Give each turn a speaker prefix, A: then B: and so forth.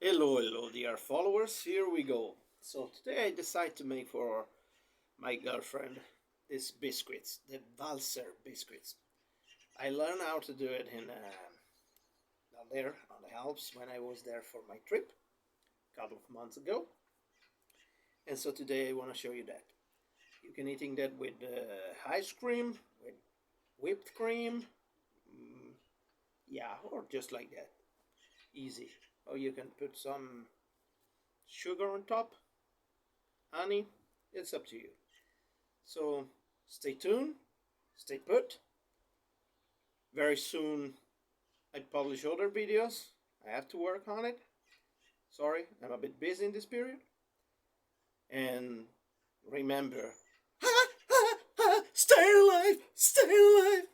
A: Hello, dear followers. Here we go. So today I decided to make for my girlfriend these biscuits, the Walser Biscuits. I learned how to do it down there on the Alps when I was there for my trip a couple of months ago. And so today I want to show you that. You can eating that with ice cream, with whipped cream, yeah, or just like that. Easy. Or you can put some sugar on top, honey, it's up to you. So stay tuned, stay put. Very soon I publish other videos. I have to work on it. Sorry, I'm a bit busy in this period. And remember, stay alive, stay alive.